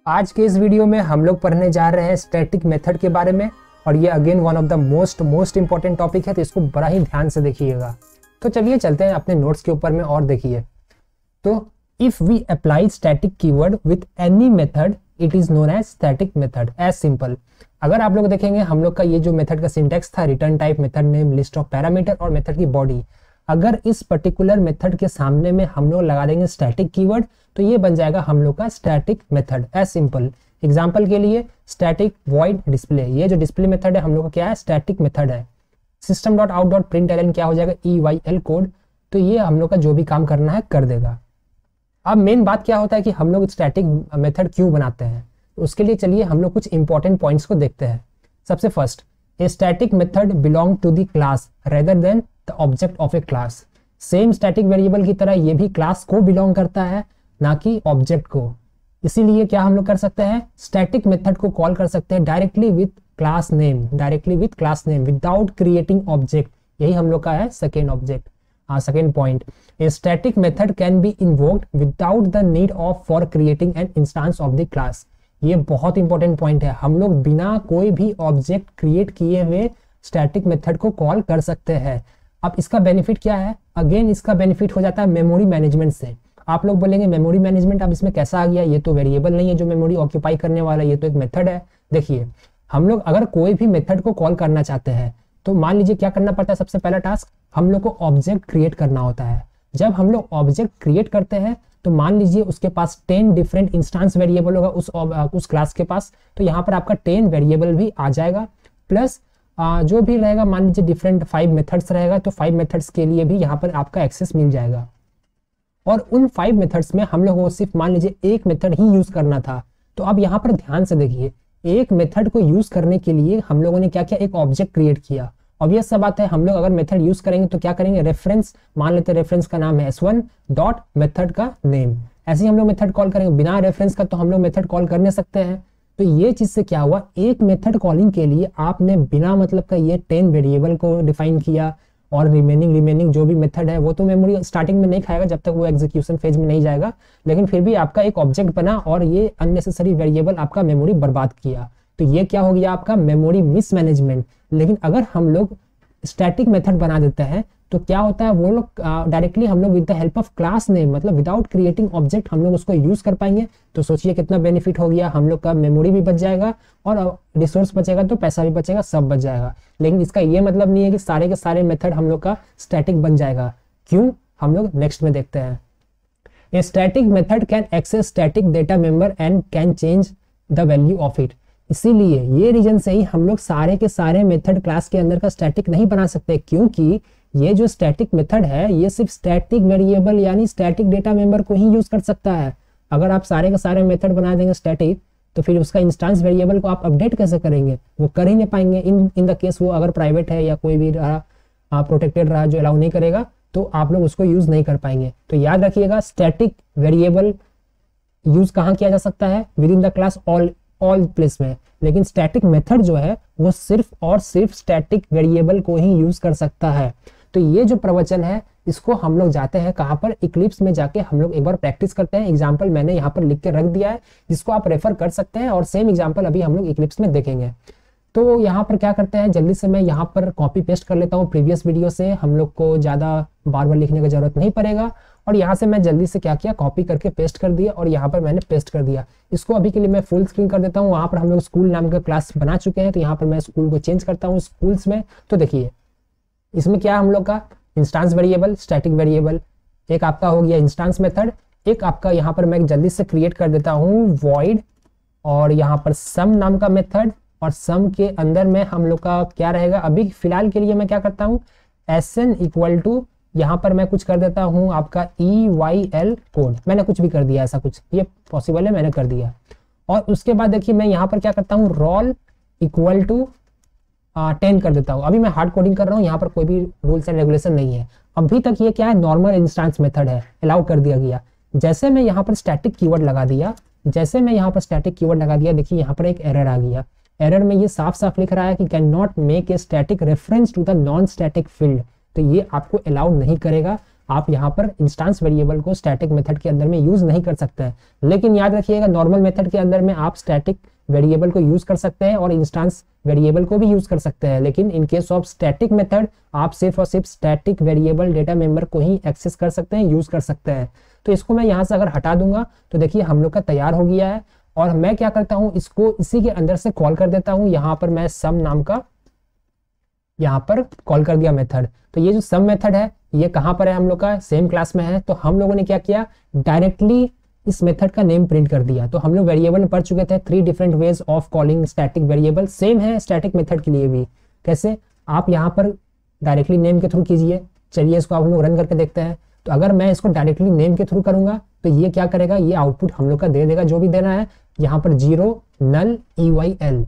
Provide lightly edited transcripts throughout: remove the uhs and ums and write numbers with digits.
आज के इस वीडियो में हम लोग पढ़ने जा रहे हैं स्टैटिक मेथड के बारे में और ये again one of the most important topic है, तो इसको बड़ा ही ध्यान से देखिएगा। तो चलिए चलते हैं अपने नोट्स के ऊपर में और देखिए। तो if we apply static keyword with any method it is known as static method, as simple. अगर आप लोग देखेंगे हम लोग का ये जो मेथड का सिंटेक्स था, return type, method name, list of parameter और मेथड की बॉडी, अगर इस पर्टिकुलर मेथड के सामने में हम लोग लगा देंगे स्टैटिक कीवर्ड तो ये बन जाएगा हम लोग का static method, as simple. Example के लिए स्टैटिक वॉइड डिस्प्ले, ये जो डिस्प्ले मेथड है हम लोग का क्या है, स्टैटिक मेथड है। System dot out dot println क्या हो जाएगा, EYL कोड, तो ये हम लोग का जो भी काम करना है कर देगा। अब मेन बात क्या होता है कि हम लोग स्टैटिक मेथड क्यों बनाते हैं, उसके लिए चलिए हम लोग कुछ इंपॉर्टेंट पॉइंट्स को देखते हैं। सबसे first, a static method belong to the class rather than the object of a class. Same static variable की तरह ये भी क्लास को बिलोंग करता है, ना कि ऑब्जेक्ट को। इसीलिए क्या हम लोग कर सकते हैं, स्टैटिक मेथड को कॉल कर सकते हैं directly with class name, without creating object. यही हम लोग का है second object, second point. A static method can be invoked without the need of for creating an instance of the class. ये बहुत इंपॉर्टेंट पॉइंट है, हम लोग बिना कोई भी ऑब्जेक्ट क्रिएट किए हुए स्टैटिक मेथड को कॉल कर सकते हैं। अब इसका बेनिफिट क्या है, अगेन इसका बेनिफिट हो जाता है मेमोरी मैनेजमेंट से। आप लोग बोलेंगे मेमोरी मैनेजमेंट अब इसमें कैसा आ गया, ये तो वेरिएबल नहीं है जो मेमोरी ऑक्यूपाई करने वाला है, ये तो एक मेथड है। देखिए हम लोग अगर कोई भी मेथड को कॉल करना चाहते हैं तो मान लीजिए क्या करना पड़ता है, सबसे पहला टास्क हम लोग को ऑब्जेक्ट क्रिएट करना होता है। जब हम लोग ऑब्जेक्ट क्रिएट करते हैं तो मान लीजिए उसके पास 10 डिफरेंट इंस्टेंस वेरिएबल होगा उस क्लास के पास, तो यहाँ पर आपका 10 वेरिएबल भी आ जाएगा, प्लस जो भी रहेगा मान लीजिए डिफरेंट 5 मेथड्स रहेगा, तो 5 मेथड्स के लिए भी यहाँ पर आपका एक्सेस मिल जाएगा। और उन 5 मेथड्स में हम लोग को सिर्फ मान लीजिए एक मेथड ही यूज करना था। तो अब यहाँ पर ध्यान से देखिए, एक मेथड को यूज करने के लिए हम लोगों ने क्या किया, एक ऑब्जेक्ट क्रिएट किया। ऑब्वियस सा बात है, हम लोग अगर मेथड यूज करेंगे तो क्या करेंगे, रेफरेंस मान लेते हैं, रेफरेंस का नाम है S1 डॉट मेथड का नेम, ऐसे ही हम लोग मेथड कॉल करेंगे। बिना रेफरेंस का तो हम लोग मेथड कॉल कर नहीं सकते हैं। तो ये चीज से क्या हुआ, एक मेथड कॉलिंग के लिए आपने बिना मतलब का ये 10 वेरिएबल को डिफाइन किया, और रिमेनिंग जो भी मेथड है वो तो मेमोरी स्टार्टिंग में नहीं खाएगा जब तक वो एग्जीक्यूशन फेज में नहीं जाएगा, लेकिन फिर भी आपका एक ऑब्जेक्ट बना और ये अननेसेसरी वेरिएबल आपका मेमोरी बर्बाद किया। तो ये क्या हो गया, आपका मेमोरी मिसमैनेजमेंट। लेकिन अगर हम लोग स्टैटिक मेथड बना देते हैं तो क्या होता है, वो लोग डायरेक्टली हम लोग with the help of class name, मतलब विदाउट क्रिएटिंग ऑब्जेक्ट हम लोग उसको यूज कर पाएंगे। तो सोचिए कितना बेनिफिट हो गया, हम लोग का मेमोरी भी बच जाएगा और रिसोर्स बचेगा तो पैसा भी बचेगा, सब बच जाएगा। लेकिन इसका ये मतलब नहीं है कि सारे के सारे मेथड हम लोग का स्टैटिक बन जाएगा। क्यों, हम लोग नेक्स्ट में देखते हैं। A static method can access static data member and can change the value of it. इसीलिए ये रीजन से ही हम लोग सारे के सारे मेथड क्लास के अंदर का स्टैटिक नहीं बना सकते, क्योंकि ये जो स्टैटिक मेथड है ये सिर्फ स्टैटिक वेरिएबल यानी स्टैटिक डेटा मेंबर को ही यूज कर सकता है। अगर आप सारे के सारे मेथड बना देंगे स्टैटिक तो फिर उसका इंस्टेंस वेरिएबल को आप अपडेट कैसे करेंगे, वो कर ही नहीं पाएंगे। इन द केस वो अगर प्राइवेट है या कोई भी रहा प्रोटेक्टेड रहा जो अलाउ नहीं करेगा तो आप लोग उसको यूज नहीं कर पाएंगे। तो याद रखिएगा, स्टैटिक वेरिएबल यूज कहाँ किया जा सकता है, with in the class all place में। लेकिन स्टैटिक मेथड जो है वो सिर्फ और सिर्फ स्टैटिक वेरिएबल को ही यूज कर सकता है। तो ये जो प्रवचन है इसको हम लोग जाते हैं कहाँ पर, इक्लिप्स में जाके हम लोग एक बार प्रैक्टिस करते हैं। एग्जाम्पल मैंने यहाँ पर लिख के रख दिया है जिसको आप रेफर कर सकते हैं, और सेम एग्जाम्पल अभी हम लोग इक्लिप्स में देखेंगे। तो यहाँ पर क्या करते हैं, जल्दी से मैं यहाँ पर कॉपी पेस्ट कर लेता हूँ प्रीवियस वीडियो से, हम लोग को ज़्यादा बार बार लिखने की जरूरत नहीं पड़ेगा। और यहाँ से मैं जल्दी से क्या किया, कॉपी करके पेस्ट कर दिया और यहाँ पर मैंने पेस्ट कर दिया। इसको अभी के लिए मैं फुल स्क्रीन कर देता हूँ। वहाँ पर हम लोग स्कूल नाम का क्लास बना चुके हैं, तो यहाँ पर मैं स्कूल को चेंज करता हूँ स्कूल्स में। तो देखिए इसमें क्या हम लोग का इंस्टेंस वेरिएबल, स्टैटिक वेरिएबल, एक आपका हो गया इंस्टेंस मेथड, एक आपका यहाँ पर मैं जल्दी से क्रिएट कर देता हूँ वॉइड, और यहाँ पर सम नाम का मेथड, और सम के अंदर में हम लोग का क्या रहेगा, अभी फिलहाल के लिए मैं क्या करता हूँ, SN इक्वल टू यहाँ पर मैं कुछ कर देता हूँ आपका EYL कोड। मैंने कुछ भी कर दिया, ऐसा कुछ ये पॉसिबल है, मैंने कर दिया। और उसके बाद देखिए मैं यहाँ पर क्या करता हूँ, रोल इक्वल टू 10 कर देता हूँ। अभी मैं हार्ड कोडिंग कर रहा हूँ, यहाँ पर कोई भी रूल्स एंड रेगुलेशन नहीं है। अभी तक ये क्या है, नॉर्मल इंस्टेंस मेथड है, अलाउ कर दिया गया। जैसे मैं यहाँ पर स्टैटिक कीवर्ड लगा दिया, देखिए यहाँ पर एक एरर आ गया। एरर में ये साफ साफ लिख रहा है कि can not make a static reference to the non static field. तो ये आपको अलाउ नहीं करेगा। आप यहाँ पर इंस्टेंस वेरिएबल को स्टैटिक मेथड के अंदर में यूज नहीं कर सकते हैं। लेकिन याद रखिएगा नॉर्मल मेथड के अंदर में आप स्टैटिक वेरिएबल को यूज कर सकते हैं और इंस्टेंस वेरिएबल को भी यूज कर सकते हैं। लेकिन in case of static method आप सिर्फ और सिर्फ स्टैटिक वेरिएबल डेटा मेंबर को ही एक्सेस कर सकते हैं, यूज कर सकते हैं। तो इसको मैं यहाँ से अगर हटा दूंगा तो देखिए हम लोग का तैयार हो गया है। और मैं क्या करता हूँ, इसको इसी के अंदर से कॉल कर देता हूँ। यहाँ पर मैं सम नाम का यहाँ पर कॉल कर दिया मेथड। तो ये जो सम मेथड है ये कहाँ पर है, हम लोग का सेम क्लास में है। तो हम लोगों ने क्या किया, डायरेक्टली इस मेथड का नेम प्रिंट कर दिया। तो हम लोग वेरिएबल में पढ़ चुके थे 3 different ways of calling static variable, same है स्टैटिक मेथड के लिए भी। कैसे, आप यहाँ पर डायरेक्टली नेम के थ्रू कीजिए। चलिए इसको आप हम लोग रन करके देखते हैं। तो अगर मैं इसको डायरेक्टली नेम के थ्रू करूंगा तो ये क्या करेगा, ये आउटपुट हम लोग का दे देगा जो भी देना है। यहाँ पर 0 नल EYL।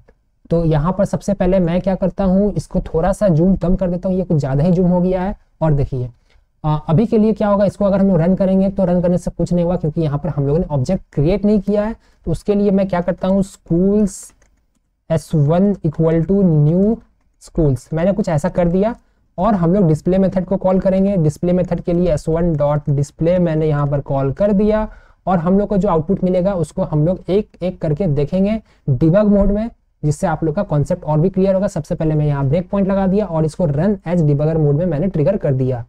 तो यहाँ पर सबसे पहले मैं क्या करता हूँ, इसको थोड़ा सा जूम कम कर देता हूँ, ये कुछ ज़्यादा ही जूम हो गया है। और देखिए अभी के लिए क्या होगा, इसको अगर हम लोग रन करेंगे तो रन करने से कुछ नहीं हुआ क्योंकि यहाँ पर हम लोगों ने ऑब्जेक्ट क्रिएट नहीं किया है। तो उसके लिए मैं क्या करता हूँ, schools S1 equal to new schools, मैंने कुछ ऐसा कर दिया। और हम लोग डिस्प्ले मेथड को कॉल करेंगे। डिस्प्ले मेथड के लिए S1 डॉट डिस्प्ले मैंने यहाँ पर कॉल कर दिया। और हम लोग को जो आउटपुट मिलेगा उसको हम लोग एक एक करके देखेंगे डिबग मोड में, जिससे आप लोग का कॉन्सेप्ट और भी क्लियर होगा। सबसे पहले मैं यहाँ ब्रेक पॉइंट लगा दिया और इसको रन एज डिबगर मोड में मैंने ट्रिगर कर दिया।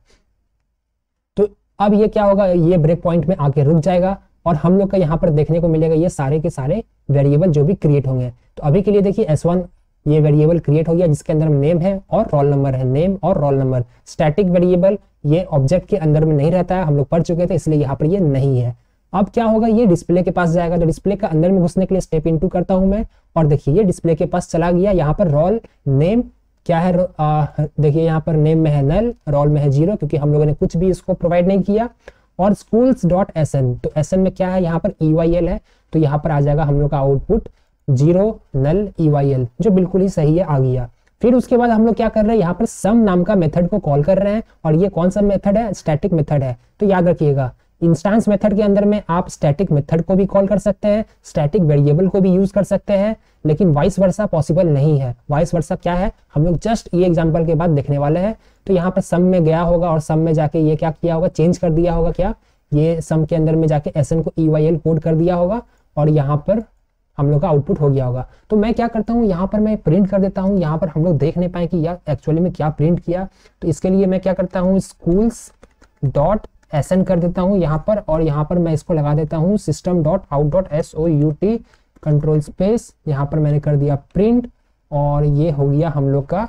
तो अब ये क्या होगा, ये ब्रेक पॉइंट में आके रुक जाएगा और हम लोग का यहाँ पर देखने को मिलेगा ये सारे के सारे वेरिएबल जो भी क्रिएट होंगे। तो अभी के लिए देखिए S1 ये वेरिएबल क्रिएट हो गया जिसके अंदर नेम है और रोल नंबर है, नेम और रोल नंबर। स्टैटिक वेरिएबल ये ऑब्जेक्ट के अंदर में नहीं रहता है, हम लोग पढ़ चुके थे, इसलिए यहाँ पर ये नहीं है। अब क्या होगा, ये डिस्प्ले के पास जाएगा। तो डिस्प्ले का अंदर में घुसने के लिए स्टेप इनटू करता हूं मैं और देखिए ये डिस्प्ले के पास चला गया। यहाँ पर रोल नेम क्या है, देखिए यहाँ पर नेम में है नल, रोल में है 0 क्योंकि हम लोगों ने कुछ भी इसको प्रोवाइड नहीं किया। और स्कूल्स डॉट SN, तो SN में क्या है, यहाँ पर EYL है। तो यहाँ पर आ जाएगा हम लोग का आउटपुट 0 नल EYL, जो बिल्कुल ही सही है, आ गया। फिर उसके बाद हम लोग क्या कर रहे हैं, यहाँ पर सम नाम का मेथड को कॉल कर रहे हैं और ये कौन सा मेथड है, स्टैटिक मेथड है। तो याद रखिएगा इंस्टेंस मेथड के अंदर में आप स्टैटिक मेथड को भी कॉल कर सकते हैं, स्टैटिक वेरिएबल को भी यूज कर सकते हैं, लेकिन वाइस वर्सा पॉसिबल नहीं है। वाइस वर्सा क्या है, हम लोग जस्ट ये एग्जांपल के बाद देखने वाले हैं। तो यहाँ पर सम में गया होगा और सम में जाके ये क्या किया होगा, चेंज कर दिया होगा। क्या, ये सम के अंदर में जाके SN को EYL कोड कर दिया होगा और यहाँ पर हम लोग का आउटपुट हो गया होगा। तो मैं क्या करता हूँ, यहाँ पर मैं प्रिंट कर देता हूँ, यहाँ पर हम लोग देख नहीं पाए कि यार एक्चुअली में क्या प्रिंट किया। तो इसके लिए मैं क्या करता हूँ, स्कूल्स डॉट SN कर देता हूँ यहाँ पर और यहाँ पर मैं इसको लगा देता हूँ system dot out dot SOUT control space, यहाँ पर मैंने कर दिया प्रिंट और ये हो गया हम लोग का,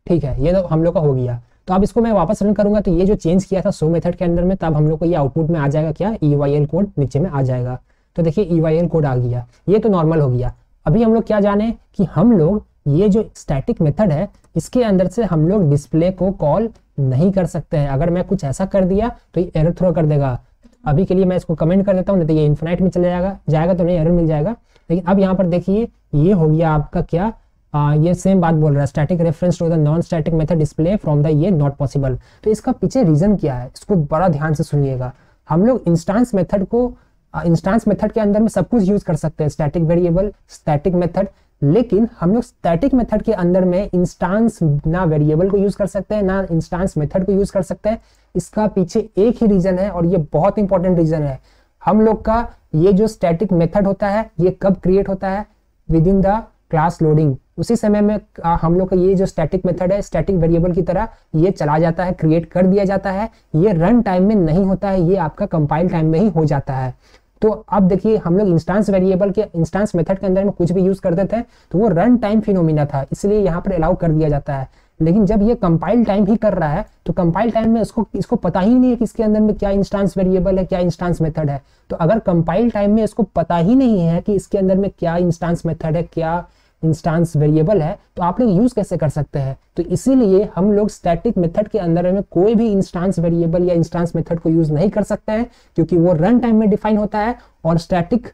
ठीक है, ये तो हम लोग का हो गया। तो अब इसको मैं वापस रन करूंगा तो ये जो चेंज किया था शो मेथड के अंदर में, तब हम लोग को ये आउटपुट में आ जाएगा क्या, EYL कोड नीचे में आ जाएगा। तो देखिए EYL कोड आ गया, ये तो नॉर्मल हो गया। अभी हम लोग क्या जाने कि हम लोग ये जो स्टैटिक मेथड है इसके अंदर से हम लोग डिस्प्ले को कॉल नहीं कर सकते हैं। अगर मैं कुछ ऐसा कर दिया तो ये एरर थ्रो कर देगा। अभी के लिए मैं इसको कमेंट कर देता हूँ, नहीं तो ये इन्फिनाइट में चले जाएगा तो नहीं एरर मिल जाएगा। लेकिन अब यहाँ पर देखिए ये हो गया आपका क्या, ये सेम बात बोल रहा है, static reference to the non static method display from the ये नॉट पॉसिबल। तो इसका पीछे रीजन क्या है, इसको बड़ा ध्यान से सुनिएगा। हम लोग इंस्टेंस मेथड को इंस्टेंस मेथड के अंदर में सब कुछ यूज कर सकते हैं, स्टैटिक वेरिएबल, स्टैटिक मेथड, लेकिन हम लोग स्टैटिक मेथड के अंदर में इंस्टेंस ना वेरिएबल को यूज कर सकते हैं ना इंस्टेंस मेथड को यूज कर सकते हैं। इसका पीछे एक ही रीजन है और ये बहुत इंपॉर्टेंट रीजन है। हम लोग का ये जो स्टैटिक मेथड होता है ये कब क्रिएट होता है, with in the class loading. उसी समय में हम लोग का ये जो स्टैटिक मेथड है स्टैटिक वेरिएबल की तरह ये चला जाता है, क्रिएट कर दिया जाता है। ये रन टाइम में नहीं होता है, ये आपका कंपाइल टाइम में ही हो जाता है। तो अब देखिए हम लोग इंस्टेंस वेरिएबल के इंस्टेंस मेथड के अंदर में कुछ भी यूज करते थे तो वो रन टाइम फिनोमिना था, इसलिए यहाँ पर अलाउ कर दिया जाता है। लेकिन जब ये कंपाइल टाइम ही कर रहा है तो कंपाइल टाइम में इसको पता ही नहीं है कि इसके अंदर में क्या इंस्टेंस वेरिएबल है, क्या इंस्टेंस मेथड है। तो अगर कंपाइल टाइम में इसको पता ही नहीं है कि इसके अंदर में क्या इंस्टेंस मेथड है, क्या इंस्टेंस वेरिएबल है, तो आप लोग यूज कैसे कर सकते हैं। तो इसीलिए हम लोग स्टैटिक मेथड के अंदर में कोई भी इंस्टेंस वेरिएबल या इंस्टेंस मेथड को यूज नहीं कर सकते हैं, क्योंकि वो रन टाइम में डिफाइन होता है और स्टैटिक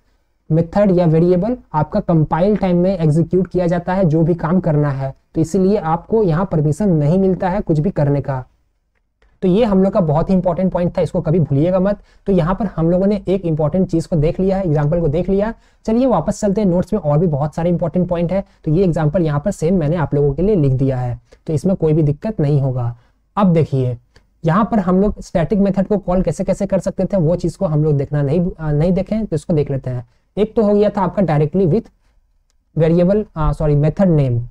मेथड या वेरिएबल आपका कंपाइल टाइम में एग्जीक्यूट किया जाता है जो भी काम करना है। तो इसीलिए आपको यहाँ परमिशन नहीं मिलता है कुछ भी करने का। तो ये हम लोग का बहुत ही इंपॉर्टेंट पॉइंट था, इसको कभी भूलिएगा मत। तो यहाँ पर हम लोगों ने एक इंपॉर्टेंट चीज को देख लिया है, एग्जाम्पल को देख लिया। चलिए वापस चलते हैं, नोट्स में और भी बहुत सारे इंपॉर्टेंट पॉइंट है। तो ये एग्जाम्पल यहाँ पर सेम मैंने आप लोगों के लिए लिख दिया है, तो इसमें कोई भी दिक्कत नहीं होगा। अब देखिए यहाँ पर हम लोग स्टैटिक मेथड को कॉल कैसे कैसे कर सकते थे वो चीज को हम लोग देखना नहीं देखें, तो इसको देख लेते हैं। एक तो हो गया था आपका directly with variable method name.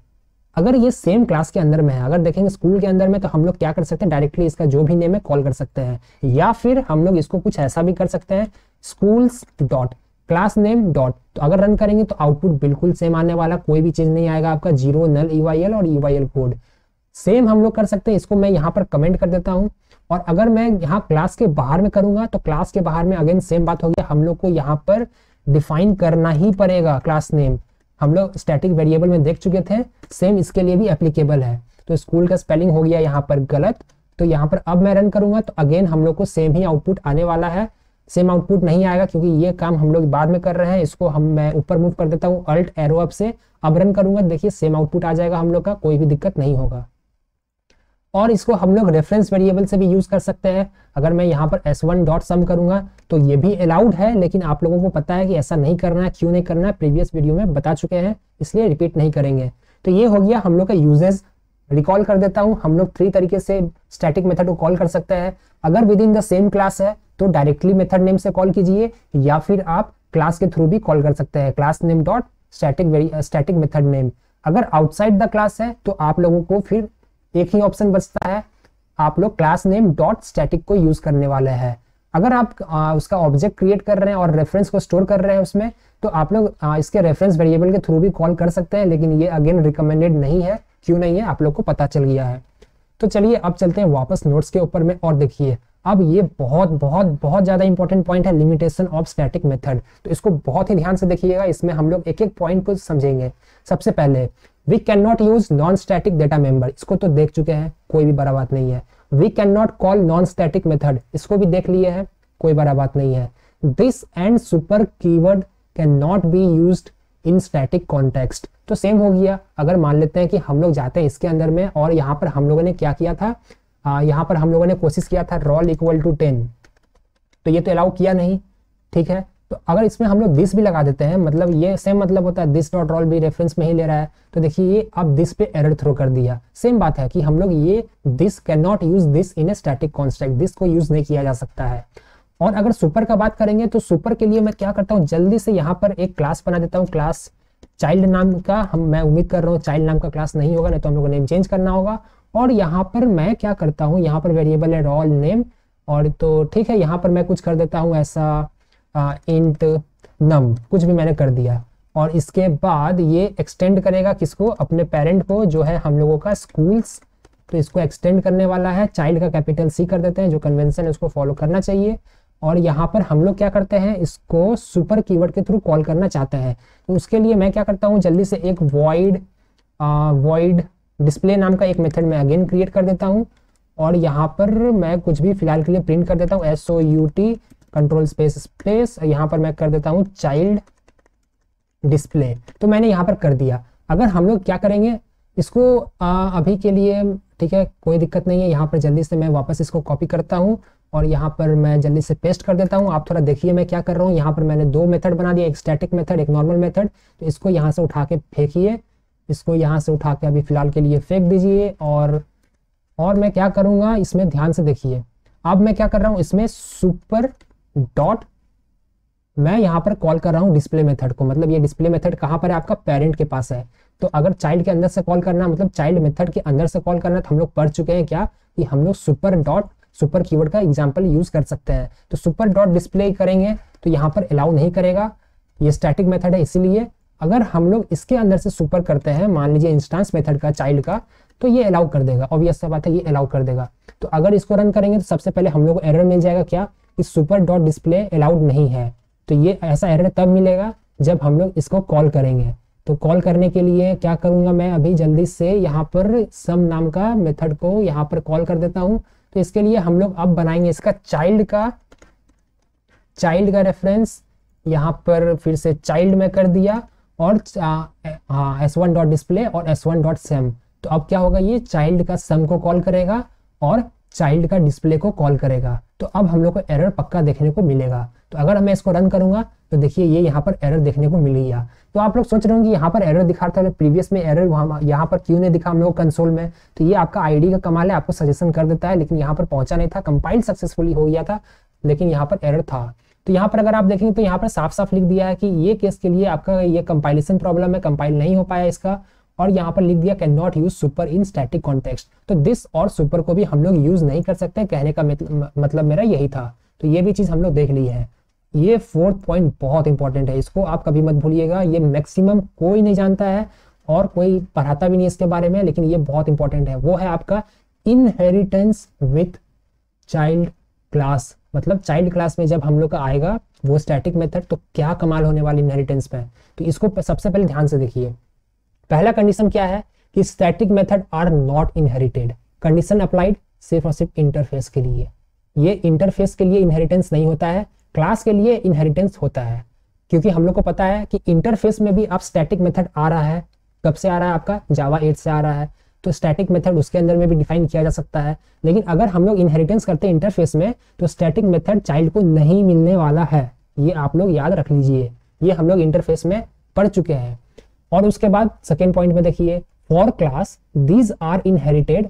अगर ये सेम क्लास के अंदर में है, अगर देखेंगे स्कूल के अंदर में, तो हम लोग क्या कर सकते हैं, डायरेक्टली इसका जो भी नेम है कॉल कर सकते हैं। या फिर हम लोग इसको कुछ ऐसा भी कर सकते हैं, schools dot class name dot, तो अगर रन करेंगे तो आउटपुट बिल्कुल सेम आने वाला, कोई भी चीज नहीं आएगा आपका, जीरो नल EYL और EYL कोड सेम हम लोग कर सकते हैं। इसको मैं यहाँ पर कमेंट कर देता हूँ। और अगर मैं यहाँ क्लास के बाहर में करूंगा तो क्लास के बाहर में अगेन सेम बात हो गया, हम लोग को यहाँ पर डिफाइन करना ही पड़ेगा क्लास नेम। हम लोग स्टैटिक वेरिएबल में देख चुके थे, सेम इसके लिए भी एप्लीकेबल है। तो स्कूल का स्पेलिंग हो गया यहाँ पर गलत, तो यहाँ पर अब मैं रन करूंगा तो अगेन हम लोग को सेम ही आउटपुट आने वाला है। सेम आउटपुट नहीं आएगा क्योंकि ये काम हम लोग बाद में कर रहे हैं। इसको मैं ऊपर मूव कर देता हूँ अल्ट एरो अप से, अब रन करूंगा, देखिए सेम आउटपुट आ जाएगा हम लोग का, कोई भी दिक्कत नहीं होगा। और इसको हम लोग रेफरेंस वेरिएबल से भी यूज कर सकते हैं। अगर मैं यहाँ पर s1 डॉट सम करूंगा तो ये भी अलाउड है, लेकिन आप लोगों को पता है कि ऐसा नहीं करना है, क्यों नहीं करना है प्रीवियस वीडियो में बता चुके हैं, इसलिए रिपीट नहीं करेंगे। तो ये हो गया हम लोग का यूजेस। रिकॉल कर देता हूँ, हम लोग 3 तरीके से स्टैटिक मेथड को कॉल कर सकते हैं। अगर with in the same class है तो डायरेक्टली मेथड नेम से कॉल कीजिए, या फिर आप क्लास के थ्रू भी कॉल कर सकते हैं, class name dot static method name. अगर आउटसाइड द क्लास है तो आप लोगों को फिर एक ही ऑप्शन बचता है, आप लोग क्लास नेम डॉट स्टैटिक को यूज करने वाले हैं। अगर आप उसका ऑब्जेक्ट क्रिएट कर रहे हैं और रेफरेंस को स्टोर कर रहे हैं उसमें, तो आप लोग इसके रेफरेंस वेरिएबल के थ्रू भी कॉल कर सकते हैं, लेकिन ये अगेन रिकमेंडेड नहीं है। क्यों नहीं है आप लोग को पता चल गया है। तो चलिए अब चलते हैं वापस नोट्स के ऊपर में, और देखिए अब ये बहुत बहुत बहुत ज्यादा इंपॉर्टेंट पॉइंट है, लिमिटेशन ऑफ स्टैटिक मेथड। तो इसको बहुत ही ध्यान से देखिएगा, इसमें हम लोग एक एक पॉइंट को समझेंगे। सबसे पहले we can not use non static data member, इसको तो देख चुके हैं, कोई भी बड़ा बात नहीं है। We can not call non static method, इसको भी देख लिए हैं, कोई बड़ा बात नहीं है। This and super keyword can not be used in static context, तो सेम हो गया। अगर मान लेते हैं कि हम लोग जाते हैं इसके अंदर में, और यहाँ पर हम लोगों ने क्या किया था, यहाँ पर हम लोगों ने कोशिश किया था roll इक्वल टू 10, तो ये तो अलाउ किया नहीं, ठीक है। तो अगर इसमें हम लोग दिस भी लगा देते हैं, मतलब ये सेम मतलब होता है, दिस डॉट रोल भी रेफरेंस में ही ले रहा है, तो देखिए ये अब दिस पे एरर थ्रो कर दिया। सेम बात है कि हम लोग ये this can not use this in a static construct, this को यूज नहीं किया जा सकता है। और अगर सुपर का बात करेंगे तो सुपर के लिए मैं क्या करता हूँ, जल्दी से यहाँ पर एक क्लास बना देता हूँ, क्लास चाइल्ड नाम का। मैं उम्मीद कर रहा हूँ चाइल्ड नाम का क्लास नहीं होगा, नहीं तो हम लोग को नेम चेंज करना होगा। और यहाँ पर मैं क्या करता हूँ, यहाँ पर वेरिएबल है रोल नेम, और तो ठीक है यहाँ पर मैं कुछ कर देता हूँ ऐसा इंट नम, कुछ भी मैंने कर दिया। और इसके बाद ये एक्सटेंड करेगा किसको, अपने पेरेंट को, जो है हम लोगों का स्कूल्स, तो इसको एक्सटेंड करने वाला है। चाइल्ड का कैपिटल C कर देते हैं, जो कन्वेंशन है उसको फॉलो करना चाहिए। और यहाँ पर हम लोग क्या करते हैं, इसको सुपर कीवर्ड के थ्रू कॉल करना चाहते हैं, तो उसके लिए मैं क्या करता हूँ, जल्दी से एक वॉइड डिस्प्ले नाम का एक मेथड मैं अगेन क्रिएट कर देता हूँ। और यहाँ पर मैं कुछ भी फिलहाल के लिए प्रिंट कर देता हूँ, SOUT कंट्रोल स्पेस, यहाँ पर मैं कर देता हूँ चाइल्ड डिस्प्ले, तो मैंने यहाँ पर कर दिया। अगर हम लोग क्या करेंगे इसको अभी के लिए, ठीक है कोई दिक्कत नहीं है, यहाँ पर जल्दी से मैं वापस इसको कॉपी करता हूँ और यहाँ पर मैं जल्दी से पेस्ट कर देता हूँ। आप थोड़ा देखिए मैं क्या कर रहा हूँ, यहाँ पर मैंने 2 मेथड बना दिया, एक स्टैटिक मेथड, एक नॉर्मल मेथड। तो इसको यहाँ से उठा के फेंकिए, इसको यहाँ से उठा के अभी फिलहाल के लिए फेंक दीजिए। और मैं क्या करूँगा इसमें ध्यान से देखिए, अब मैं क्या कर रहा हूँ, इसमें सुपर डॉट मैं यहाँ पर कॉल कर रहा हूँ डिस्प्ले मेथड को, मतलब ये डिस्प्ले मेथड कहाँ पर है, आपका पेरेंट के पास है। तो अगर चाइल्ड के अंदर से कॉल करना, मतलब चाइल्ड मेथड के अंदर से कॉल करना, तो हम लोग पढ़ चुके हैं क्या कि हम लोग सुपर कीवर्ड का एग्जांपल यूज कर सकते हैं। तो सुपर डॉट डिस्प्ले करेंगे तो यहाँ पर अलाउ नहीं करेगा, ये स्टैटिक मेथड है। इसीलिए अगर हम लोग इसके अंदर से सुपर करते हैं, मान लीजिए इंस्टेंस मेथड का चाइल्ड का, तो ये अलाउ कर देगा, ऑब्वियस सा बात है, ये अलाउ कर देगा। तो अगर इसको रन करेंगे तो सबसे पहले हम लोग को एरर मिल जाएगा क्या, कि सुपर डॉट डिस्प्ले अलाउड नहीं है। तो ये ऐसा एरर तब मिलेगा जब हम लोग इसको कॉल करेंगे। तो कॉल करने के लिए क्या करूंगा मैं, अभी जल्दी से यहाँ पर सम नाम का मेथड को यहाँ पर कॉल कर देता हूँ। तो इसके लिए हम लोग अब बनाएंगे इसका चाइल्ड का रेफरेंस, यहाँ पर फिर से चाइल्ड में कर दिया, और s1 डॉट डिस्प्ले और s1 डॉट सम। तो अब क्या होगा, ये चाइल्ड का सम को कॉल करेगा और चाइल्ड का डिस्प्ले को कॉल करेगा। तो अब हम लोग को एरर पक्का देखने को मिलेगा। तो अगर मैं इसको रन करूंगा तो देखिए ये यहाँ पर एरर देखने को मिल गया। तो आप लोग सोच रहे होंगे यहाँ पर एरर दिखा था, प्रीवियस में एरर वहाँ यहाँ पर क्यों नहीं दिखा हम लोग कंसोल में। तो ये आपका आईडी का कमाल है, आपको सजेशन कर देता है, लेकिन यहाँ पर पहुंचा नहीं था, कंपाइल सक्सेसफुली हो गया था लेकिन यहाँ पर एरर था। तो यहाँ पर अगर आप देखेंगे तो यहाँ पर साफ साफ लिख दिया है कि ये केस के लिए आपका ये कंपाइलेशन प्रॉब्लम है, कंपाइल नहीं हो पाया इसका। और यहाँ पर लिख दिया can not use super in static context. तो दिस और सुपर को भी हम लोग यूज नहीं कर सकते, कहने का मतलब मेरा यही था। तो ये भी चीज हम लोग देख ली है। ये 4th पॉइंट बहुत इंपॉर्टेंट है, इसको आप कभी मत भूलिएगा। ये मैक्सिमम कोई नहीं जानता है और कोई पढ़ाता भी नहीं इसके बारे में, लेकिन ये बहुत इंपॉर्टेंट है। वो है आपका इनहेरिटेंस विथ चाइल्ड क्लास। मतलब चाइल्ड क्लास में जब हम लोग का आएगा वो स्टैटिक मेथड, तो क्या कमाल होने वाली इनहेरिटेंस में। तो इसको सबसे पहले ध्यान से देखिए। पहला कंडीशन क्या है कि static method are not inherited. Condition applied सिर्फ और सिर्फ इंटरफेस के लिए। ये इंटरफेस के लिए इनहेरिटेंस नहीं होता है, क्लास के लिए इनहेरिटेंस होता है। क्योंकि हम लोग को पता है कि इंटरफेस में भी आप स्टैटिक मेथड आ रहा है। कब से आ रहा है आपका? जावा 8 से आ रहा है। तो स्टैटिक मेथड उसके अंदर में भी डिफाइन किया जा सकता है। लेकिन अगर हम लोग इनहेरिटेंस करते हैं इंटरफेस में, तो स्टैटिक मेथड चाइल्ड को नहीं मिलने वाला है। ये आप लोग याद रख लीजिए, ये हम लोग इंटरफेस में पढ़ चुके हैं। और उसके बाद सेकेंड पॉइंट में देखिए, for class these are inherited.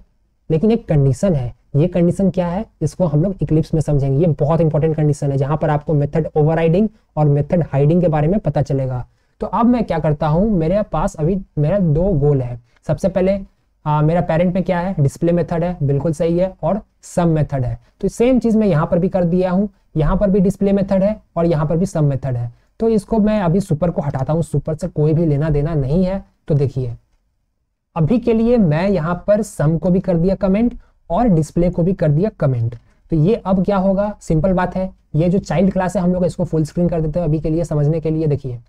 लेकिन एक कंडीशन है, ये कंडीशन क्या है इसको हम लोग इक्लिप्स में समझेंगे। ये बहुत इंपॉर्टेंट कंडीशन है जहां पर आपको मेथड ओवरराइडिंग और मेथड हाइडिंग के बारे में पता चलेगा। तो अब मैं क्या करता हूं, मेरे पास अभी मेरा 2 गोल है। सबसे पहले मेरा पेरेंट में क्या है, डिस्प्ले मेथड है, बिल्कुल सही है, और सम मेथड है। तो सेम चीज मैं यहाँ पर भी कर दिया हूँ, यहाँ पर भी डिस्प्ले मेथड है और यहाँ पर भी सम मेथड है। तो इसको मैं अभी सुपर को हटाता हूँ, सुपर से कोई भी लेना देना नहीं है। तो देखिए अभी के लिए मैं यहाँ पर सम को भी कर दिया कमेंट और डिस्प्ले को भी कर दिया कमेंट। तो ये अब क्या होगा, सिंपल बात है। ये जो चाइल्ड क्लास है हम लोग इसको फुल स्क्रीन कर देते हैं अभी के लिए समझने के लिए। देखिए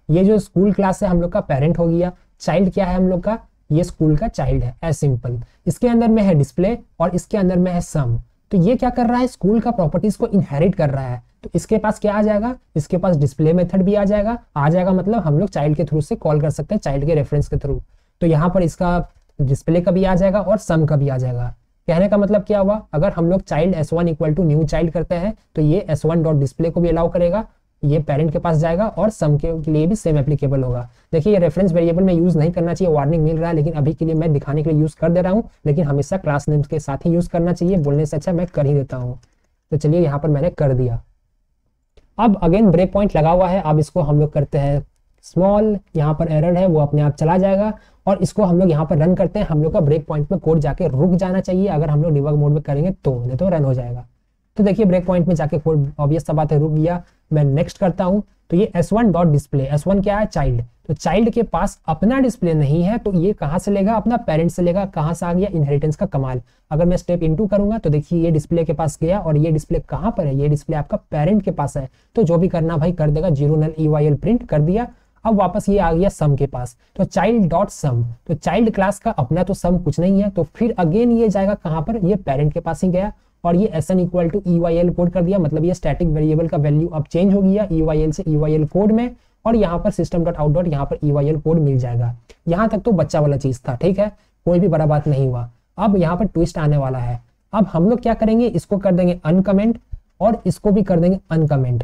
ये जो स्कूल क्लास है हम लोग का पेरेंट हो गया, चाइल्ड क्या है हम लोग का, ये स्कूल का चाइल्ड है, एज सिंपल। इसके अंदर में है डिस्प्ले और इसके अंदर में है सम। तो ये क्या कर रहा है, स्कूल का प्रॉपर्टीज को इनहेरिट कर रहा है। तो इसके पास क्या आ जाएगा, इसके पास डिस्प्ले मेथड भी आ जाएगा मतलब हम लोग चाइल्ड के थ्रू से कॉल कर सकते हैं, चाइल्ड के रेफरेंस के थ्रू। तो यहाँ पर इसका डिस्प्ले का भी आ जाएगा और सम का भी आ जाएगा। कहने का मतलब क्या हुआ, अगर हम लोग child s1 equal to new child करते हैं तो ये s1 डॉट डिस्प्ले को भी अलाउ करेगा, ये पेरेंट के पास जाएगा और सम के लिए भी सेम एप्लीकेबल होगा। देखिए ये रेफरेंस वेरिएबल में यूज नहीं करना चाहिए, वार्निंग मिल रहा है, लेकिन अभी के लिए मैं दिखाने के लिए यूज कर दे रहा हूँ। लेकिन हमेशा क्लास नेम के साथ ही यूज करना चाहिए, बोलने से अच्छा मैं कर ही देता हूँ। तो चलिए यहाँ पर मैंने कर दिया। अब अगेन ब्रेक पॉइंट लगा हुआ है, अब इसको हम लोग करते हैं स्मॉल, यहाँ पर एरर है वो अपने आप चला जाएगा और इसको हम लोग यहाँ पर रन करते हैं। हम लोग का ब्रेक पॉइंट में कोड जाके रुक जाना चाहिए, अगर हम लोग डिबग मोड में करेंगे तो, नहीं तो रन हो जाएगा। तो देखिए ब्रेक पॉइंट में जाके कोड ऑब्वियस सा बात है रुक गया। मैं नेक्स्ट करता हूँ। तो ये s1 डॉट डिस्प्ले, s1 क्या है, चाइल्ड। तो चाइल्ड के पास अपना डिस्प्ले नहीं है तो ये कहाँ से लेगा, अपना पेरेंट से लेगा। कहाँ से आ गया, इनहेरिटेंस का कमाल। अगर मैं स्टेप इनटू करूंगा तो देखिए ये डिस्प्ले के पास गया और ये डिस्प्ले कहाँ पर है, ये डिस्प्ले आपका पेरेंट के पास है। तो जो भी करना भाई कर देगा, 0 null EYL प्रिंट कर दिया। अब वापस ये आ गया सम के पास, तो चाइल्ड डॉट सम। तो चाइल्ड क्लास का अपना तो सम कुछ नहीं है, तो फिर अगेन ये जाएगा कहाँ पर, ये पेरेंट के पास ही गया और ये SN equal to EYL code कर दिया। मतलब ये स्टैटिक वेरिएबल का वैल्यू अब चेंज हो गया EYL से EYL कोड में, और यहाँ पर सिस्टम डॉट आउट डॉट यहाँ पर EYL कोड मिल जाएगा। यहाँ तक तो बच्चा वाला चीज था, ठीक है, कोई भी बड़ा बात नहीं हुआ। अब यहाँ पर ट्विस्ट आने वाला है। अब हम लोग क्या करेंगे, इसको कर देंगे अनकमेंट और इसको भी कर देंगे अनकमेंट।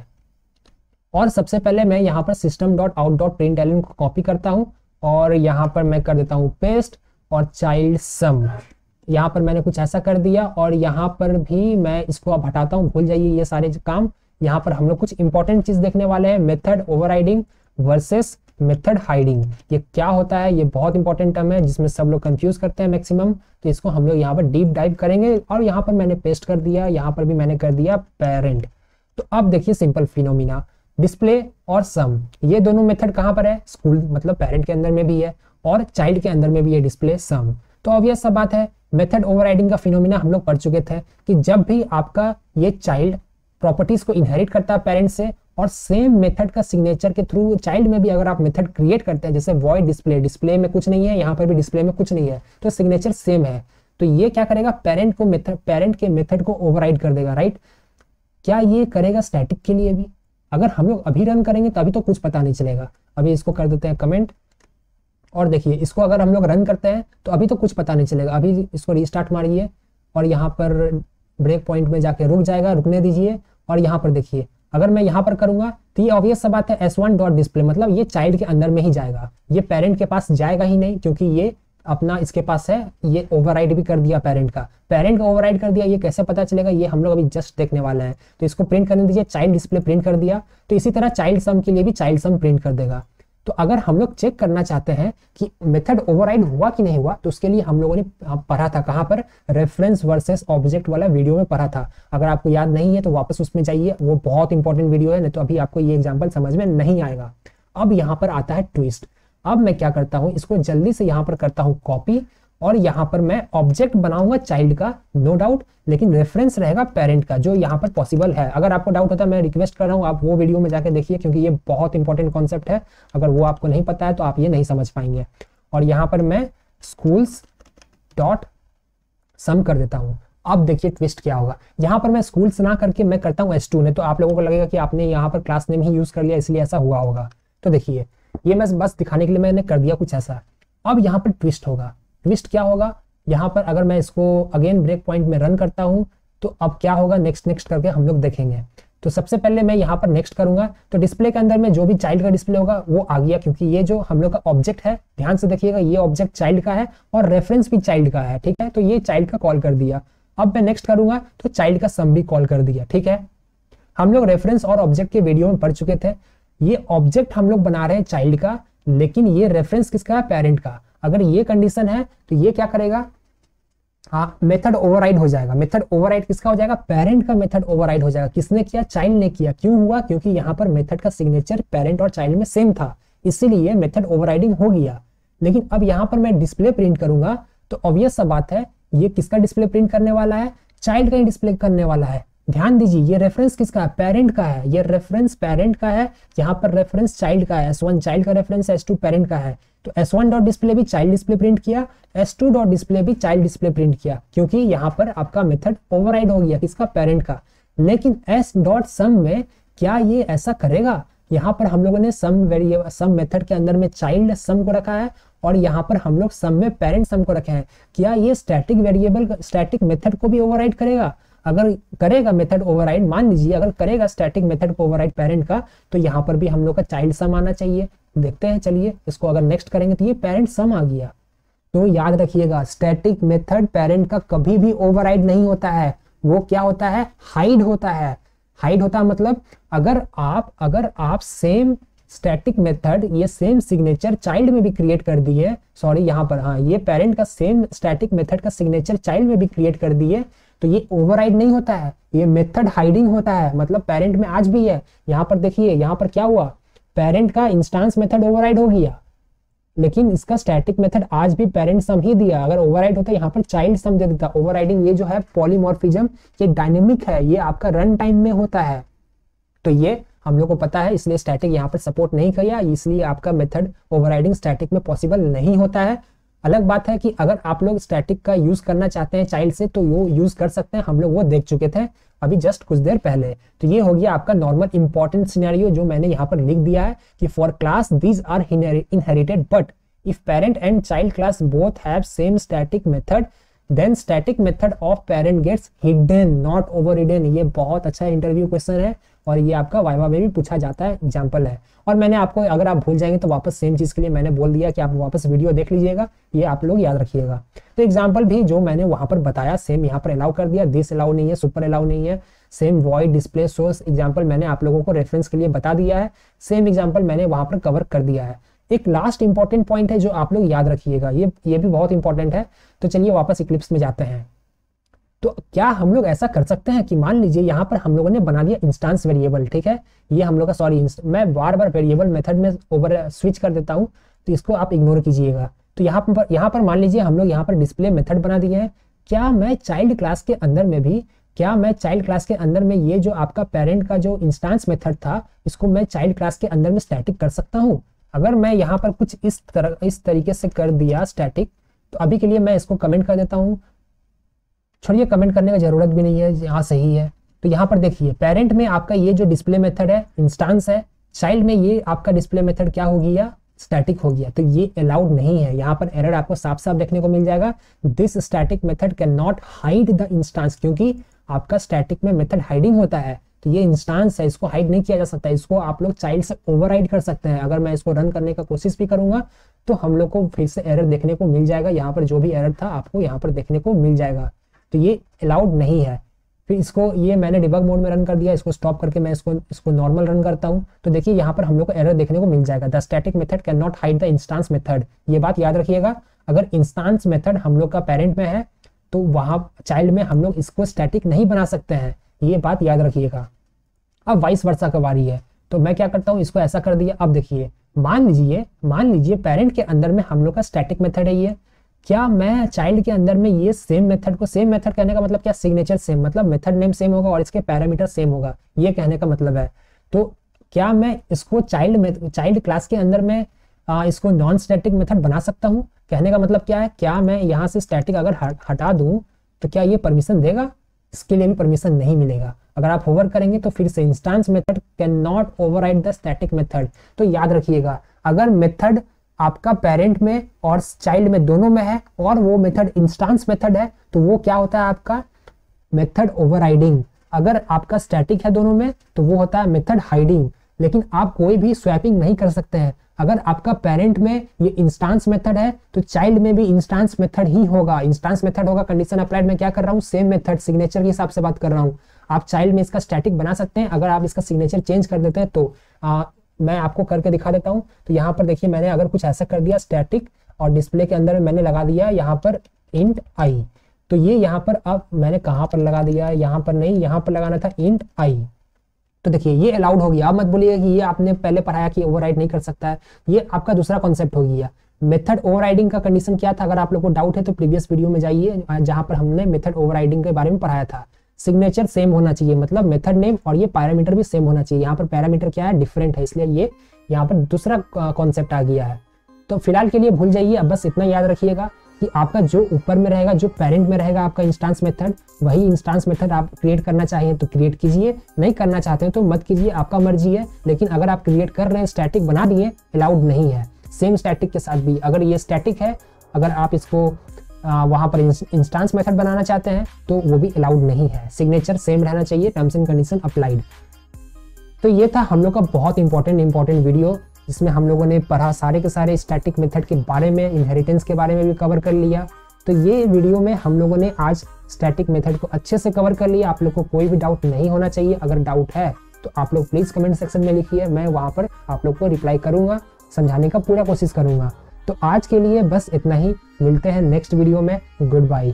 और सबसे पहले मैं यहाँ पर system dot out dot println को कॉपी करता हूँ और यहाँ पर मैं कर देता हूँ पेस्ट और चाइल्ड सम। यहाँ पर मैंने कुछ ऐसा कर दिया और यहाँ पर भी मैं इसको अब हटाता हूँ, भूल जाइए ये सारे काम। यहाँ पर हम लोग कुछ इंपॉर्टेंट चीज देखने वाले हैं, method overriding versus method hiding. ये क्या होता है, ये बहुत इंपॉर्टेंट टर्म है जिसमें सब लोग कंफ्यूज करते हैं मैक्सिमम। तो इसको हम लोग यहाँ पर डीप डाइव करेंगे। और यहाँ पर मैंने पेस्ट कर दिया, यहाँ पर भी मैंने कर दिया पेरेंट। तो अब देखिए सिंपल फिनोमिना, डिस्प्ले और सम, ये दोनों मेथड कहाँ पर है, स्कूल मतलब पेरेंट के अंदर में भी है और चाइल्ड के अंदर में भी है डिस्प्ले सम। तो ऑब्वियस सा बात है, मेथड ओवरराइडिंग का फिनोमिना हम लोग पढ़ चुके थे कि जब भी आपका ये चाइल्ड प्रॉपर्टीज को इनहेरिट करता है पेरेंट से और सेम मेथड का सिग्नेचर के थ्रू चाइल्ड में भी अगर आप मेथड क्रिएट करते हैं, जैसे वॉइड डिस्प्ले, डिस्प्ले में कुछ नहीं है, यहाँ पर भी डिस्प्ले में कुछ नहीं है, तो सिग्नेचर सेम है, तो ये क्या करेगा, पेरेंट के मेथड को ओवरराइड कर देगा, राइट। क्या ये करेगा स्टैटिक के लिए भी? अगर हम लोग अभी रन करेंगे तो अभी तो कुछ पता नहीं चलेगा। अभी इसको कर देते हैं कमेंट और देखिए इसको अगर हम लोग रन करते हैं तो अभी तो कुछ पता नहीं चलेगा। अभी इसको रीस्टार्ट मारिए और यहाँ पर ब्रेक पॉइंट में जाके रुक जाएगा, रुकने दीजिए और यहाँ पर देखिए अगर मैं यहाँ पर करूंगा तो ये ऑब्वियस सा बात है s1 डॉट डिस्प्ले, मतलब ये चाइल्ड के अंदर में ही जाएगा, ये पेरेंट के पास जाएगा ही नहीं, क्योंकि ये अपना इसके पास है, ये ओवरराइड भी कर दिया पेरेंट का ओवरराइड कर दिया। ये कैसे पता चलेगा, ये हम लोग अभी जस्ट देखने वाले हैं। तो इसको प्रिंट करने दीजिए, चाइल्ड डिस्प्ले प्रिंट कर दिया। तो इसी तरह चाइल्ड सम के लिए भी चाइल्ड सम प्रिंट कर देगा। तो अगर हम लोग चेक करना चाहते हैं कि मेथड ओवरराइड हुआ कि नहीं हुआ, तो उसके लिए हम लोगों ने पढ़ा था कहाँ पर, रेफरेंस वर्सेस ऑब्जेक्ट वाला वीडियो में पढ़ा था। अगर आपको याद नहीं है तो वापस उसमें जाइए, वो बहुत इंपॉर्टेंट वीडियो है, नहीं तो अभी आपको ये एग्जाम्पल समझ में नहीं आएगा। अब यहाँ पर आता है ट्विस्ट। अब मैं क्या करता हूँ, इसको जल्दी से यहाँ पर करता हूँ कॉपी, और यहाँ पर मैं ऑब्जेक्ट बनाऊंगा चाइल्ड का, नो डाउट, लेकिन रेफरेंस रहेगा पेरेंट का, जो यहाँ पर पॉसिबल है। अगर आपको डाउट होता है, मैं रिक्वेस्ट कर रहा हूँ आप वो वीडियो में जाके देखिए, क्योंकि ये बहुत इंपॉर्टेंट कॉन्सेप्ट है। अगर वो आपको नहीं पता है तो आप ये नहीं समझ पाएंगे। और यहाँ पर मैं स्कूल्स डॉट सम कर देता हूँ। अब देखिए ट्विस्ट क्या होगा, यहाँ पर मैं स्कूल्स ना करके मैं करता हूँ S2 ने, तो आप लोगों को लगेगा कि आपने यहाँ पर क्लास नेम ही यूज कर लिया इसलिए ऐसा हुआ होगा। तो देखिए ये मैं बस दिखाने के लिए मैंने कर दिया कुछ ऐसा। अब यहाँ पर ट्विस्ट होगा। ट्विस्ट क्या होगा, यहाँ पर अगर मैं इसको अगेन ब्रेक पॉइंट में रन करता हूँ तो अब क्या होगा, नेक्स्ट करके हम लोग देखेंगे। तो सबसे पहले मैं यहाँ पर नेक्स्ट करूंगा, तो डिस्प्ले के अंदर में जो भी चाइल्ड का डिस्प्ले होगा वो आ गया, क्योंकि ये जो हम लोग का ऑब्जेक्ट है, ध्यान से देखिएगा, ये ऑब्जेक्ट चाइल्ड का है और रेफरेंस भी चाइल्ड का है, ठीक है। तो ये चाइल्ड का कॉल कर दिया। अब मैं नेक्स्ट करूंगा तो चाइल्ड का सम भी कॉल कर दिया, ठीक है। हम लोग रेफरेंस और ऑब्जेक्ट के वीडियो में पढ़ चुके थे। ये ऑब्जेक्ट हम लोग बना रहे हैं चाइल्ड का, लेकिन ये रेफरेंस किसका है, पेरेंट का। अगर ये कंडीशन है तो ये क्या करेगा, हाँ, मेथड ओवरराइड हो जाएगा। मेथड ओवरराइड किसका हो जाएगा, पेरेंट का मेथड ओवरराइड हो जाएगा। किसने किया, चाइल्ड ने किया। क्यों हुआ, क्योंकि यहाँ पर मेथड का सिग्नेचर पेरेंट और चाइल्ड में सेम था, इसीलिए मेथड ओवरराइडिंग हो गया। लेकिन अब यहाँ पर मैं डिस्प्ले प्रिंट करूंगा तो ऑब्वियस सा बात है, ये किसका डिस्प्ले प्रिंट करने वाला है, चाइल्ड का ही डिस्प्ले करने वाला है। ध्यान दीजिए, ये रेफरेंस किसका है, पेरेंट का है। ये रेफरेंस पेरेंट का है, यहाँ पर रेफरेंस चाइल्ड का है। S1 चाइल्ड का रेफरेंस, S2 पेरेंट का है। तो S1 डॉट डिस्प्ले भी चाइल्ड डिस्प्ले प्रिंट किया, S2 डॉट डिस्प्ले भी चाइल्ड डिस्प्ले प्रिंट किया, क्योंकि यहाँ पर आपका मेथड ओवरराइड हो गया, किसका, पेरेंट का। लेकिन S डॉट सम में क्या ये ऐसा करेगा, यहाँ पर हम लोगों ने सम वेरिएबल, सम मेथड के अंदर में चाइल्ड सम को रखा है और यहाँ पर हम लोग सम में पेरेंट सम को रखे हैं। क्या ये स्टैटिक वेरिएबल, स्टैटिक मेथड को भी ओवरराइड करेगा? अगर करेगा मेथड ओवरराइड, मान लीजिए अगर करेगा स्टैटिक मेथड को ओवरराइड पेरेंट का, तो यहाँ पर भी हम लोग का चाइल्ड सम आना चाहिए। देखते हैं, चलिए इसको अगर नेक्स्ट करेंगे तो ये पेरेंट सम आ गया। तो याद रखिएगा, स्टैटिक मेथड पेरेंट का कभी भी ओवरराइड नहीं होता है, वो क्या होता है, हाइड होता है। हाइड होता है मतलब अगर आप सेम स्टैटिक मेथड, ये सेम सिग्नेचर चाइल्ड में भी क्रिएट कर दिए, सॉरी यहाँ पर, हाँ, ये पेरेंट का सेम स्टैटिक मेथड का सिग्नेचर चाइल्ड में भी क्रिएट कर दिए, तो ये ओवरराइड नहीं होता है, ये मेथड हाइडिंग होता है। मतलब पेरेंट में आज भी है। यहाँ पर देखिए, यहाँ पर क्या हुआ, पेरेंट का इंस्टेंस मेथड ओवरराइड हो गया, लेकिन इसका स्टैटिक मेथड आज भी पेरेंट सम ही दिया। अगर ओवरराइड होता यहाँ पर चाइल्ड सम दे देता। ओवरराइडिंग ये जो है पॉलीमॉर्फिज्म, ये डायनेमिक है, ये आपका रन टाइम में होता है, तो ये हम लोग को पता है, इसलिए स्टैटिक यहाँ पर सपोर्ट नहीं किया, इसलिए आपका मेथड ओवरराइडिंग स्टैटिक में पॉसिबल नहीं होता है। अलग बात है कि अगर आप लोग स्टैटिक का यूज करना चाहते हैं चाइल्ड से, तो वो यूज कर सकते हैं, हम लोग वो देख चुके थे अभी जस्ट कुछ देर पहले। तो ये हो गया आपका नॉर्मल इंपॉर्टेंट सिनेरियो, जो मैंने यहाँ पर लिख दिया है कि for class these are inherited, but if parent and child class both have same static method, then static method of parent gets hidden not overridden. ये बहुत अच्छा इंटरव्यू क्वेश्चन है और ये आपका वाइवा में भी पूछा जाता है, एग्जाम्पल है। और मैंने आपको, अगर आप भूल जाएंगे तो वापस सेम चीज के लिए मैंने बोल दिया कि आप वापस वीडियो देख लीजिएगा, ये आप लोग याद रखिएगा। तो एग्जाम्पल भी जो मैंने वहां पर बताया सेम यहाँ पर अलाउ कर दिया, दिस अलाउ नहीं है, सुपर अलाउ नहीं है, same void display source example मैंने आप लोगों को रेफरेंस के लिए बता दिया है, सेम एग्जाम्पल मैंने वहां पर कवर कर दिया है। एक लास्ट इंपॉर्टेंट पॉइंट है जो आप लोग याद रखिएगा, ये भी बहुत इंपॉर्टेंट है। तो चलिए वापस इक्लिप्स में जाते हैं। तो क्या हम लोग ऐसा कर सकते हैं कि मान लीजिए यहाँ पर हम लोगों ने बना दिया इंस्टेंस वेरिएबल, ठीक है, ये हम लोग का, सॉरी मैं बार बार वेरिएबल मेथड में ओवर स्विच कर देता हूँ, तो इसको आप इग्नोर कीजिएगा। तो यहाँ पर मान लीजिए हम लोग यहाँ पर डिस्प्ले मेथड बना दिए हैं। क्या मैं चाइल्ड क्लास के अंदर में ये जो आपका पेरेंट का जो इंस्टेंस मेथड था, इसको मैं चाइल्ड क्लास के अंदर में स्टैटिक कर सकता हूँ? अगर मैं यहाँ पर कुछ इस तरीके से कर दिया स्टैटिक, तो अभी के लिए मैं इसको कमेंट कर देता हूँ, छोड़िए कमेंट करने की जरूरत भी नहीं है, यहाँ सही है। तो यहाँ पर देखिए, पेरेंट में आपका ये जो डिस्प्ले मेथड है इंस्टेंस है, चाइल्ड में ये आपका डिस्प्ले मेथड क्या हो गया, स्टैटिक हो गया। तो ये अलाउड नहीं है, यहाँ पर एरर आपको साफ साफ देखने को मिल जाएगा, this static method can not hide the instance, क्योंकि आपका स्टैटिक में मेथड हाइडिंग होता है, तो ये इंस्टांस है, इसको हाइड नहीं किया जा सकता, इसको आप लोग चाइल्ड से ओवरराइड कर सकते हैं। अगर मैं इसको रन करने का कोशिश भी करूंगा तो हम लोग को फिर से एरर देखने को मिल जाएगा, यहाँ पर जो भी एरर था आपको यहाँ पर देखने को मिल जाएगा। तो ये अलाउड नहीं है। फिर इसको ये मैंने डिबग मोड में रन कर दिया, इसको स्टॉप करके मैं इसको नॉर्मल रन करता हूँ, तो देखिए यहाँ पर हम लोग को एरर देखने को मिल जाएगा, the static method can not hide the instance method. ये बात याद रखिएगा, अगर इंस्टांस मेथड हम लोग का पेरेंट में है तो वहां चाइल्ड में हम लोग इसको स्टैटिक नहीं बना सकते हैं, ये बात याद रखिएगा। अब वाइस वर्सा का बारी है, तो मैं क्या करता हूँ, इसको ऐसा कर दिया। अब देखिए मान लीजिए पेरेंट के अंदर में हम लोग का स्टैटिक मेथड है ये, क्या मैं चाइल्ड के अंदर में ये सेम मेथड को, सेम मेथड कहने का मतलब क्या, सिग्नेचर सेम, मतलब मेथड नेम सेम होगा और इसके पैरामीटर सेम होगा, ये कहने का मतलब है। तो क्या मैं इसको चाइल्ड क्लास के अंदर में इसको नॉन स्टैटिक मेथड बना सकता हूँ? कहने का मतलब क्या है, क्या मैं यहाँ से स्टैटिक अगर हटा दूं तो क्या ये परमिशन देगा? इसके लिए भी परमिशन नहीं मिलेगा। अगर आप होवर करेंगे तो फिर से instance method can not override the static method. तो याद रखिएगा, अगर मेथड आपका पेरेंट में और चाइल्ड में दोनों में है और वो मेथड इंस्टांस मेथड है तो वो क्या होता है आपका मेथड ओवरराइडिंग। अगर आपका स्टैटिक है दोनों में तो वो होता है मेथड हाइडिंग। लेकिन आप कोई भी स्वैपिंग नहीं कर सकते हैं। अगर आपका पेरेंट में ये इंस्टांस मेथड है तो चाइल्ड में भी इंस्टांस मेथड ही होगा, इंस्टांस मेथड होगा। कंडीशन अप्लाइड में क्या कर रहा हूँ, सेम मेथड सिग्नेचर के हिसाब से बात कर रहा हूँ। आप चाइल्ड में इसका स्टैटिक बना सकते हैं, अगर आप इसका सिग्नेचर चेंज कर देते हैं तो मैं आपको करके दिखा देता हूँ। तो यहाँ पर देखिए मैंने अगर कुछ ऐसा कर दिया स्टैटिक और डिस्प्ले के अंदर मैंने लगा दिया यहाँ पर इंट आई, तो ये यहाँ पर अब मैंने कहाँ पर लगा दिया, यहाँ पर नहीं, यहाँ पर लगाना था इंट आई। तो देखिए ये अलाउड हो गया। अब मत बोलिए कि ये आपने पहले पढ़ाया कि ओवरराइड नहीं कर सकता है, ये आपका दूसरा कॉन्सेप्ट हो गया। मेथड ओवरराइडिंग का कंडीशन क्या था, अगर आप लोग को डाउट है तो प्रीवियस वीडियो में जाइए जहां पर हमने मेथड ओवरराइडिंग के बारे में पढ़ाया था। सिग्नेचर सेम होना चाहिए, मतलब मेथड नेम और ये पैरामीटर भी सेम होना चाहिए। यहाँ पर पैरामीटर क्या है, डिफरेंट है, इसलिए ये यहाँ पर दूसरा कॉन्सेप्ट आ गया है। तो फिलहाल के लिए भूल जाइए, अब बस इतना याद रखिएगा कि आपका जो ऊपर में रहेगा, जो पेरेंट में रहेगा आपका इंस्टांस मेथड, वही इंस्टांस मेथड आप क्रिएट करना चाहिए तो क्रिएट कीजिए, नहीं करना चाहते हैं तो मत कीजिए, आपका मर्जी है। लेकिन अगर आप क्रिएट कर रहे हैं, स्टैटिक बना दिए, अलाउड नहीं है। सेम स्टैटिक के साथ भी अगर ये स्टैटिक है, अगर आप इसको वहां पर इंस्टांस मेथड बनाना चाहते हैं तो वो भी अलाउड नहीं है। सिग्नेचर सेम रहना चाहिए, टर्म्स एंड कंडीशन अप्लाइड। तो ये था हम लोग का बहुत इंपॉर्टेंट वीडियो, जिसमें हम लोगों ने पढ़ा सारे के सारे स्टैटिक मेथड के बारे में, इनहेरिटेंस के बारे में भी कवर कर लिया। तो ये वीडियो में हम लोगों ने आज स्टैटिक मेथड को अच्छे से कवर कर लिया। आप लोग को कोई भी डाउट नहीं होना चाहिए। अगर डाउट है तो आप लोग प्लीज कमेंट सेक्शन में लिखिए, मैं वहां पर आप लोग को रिप्लाई करूंगा, समझाने का पूरा कोशिश करूंगा। तो आज के लिए बस इतना ही, मिलते हैं नेक्स्ट वीडियो में। Good bye.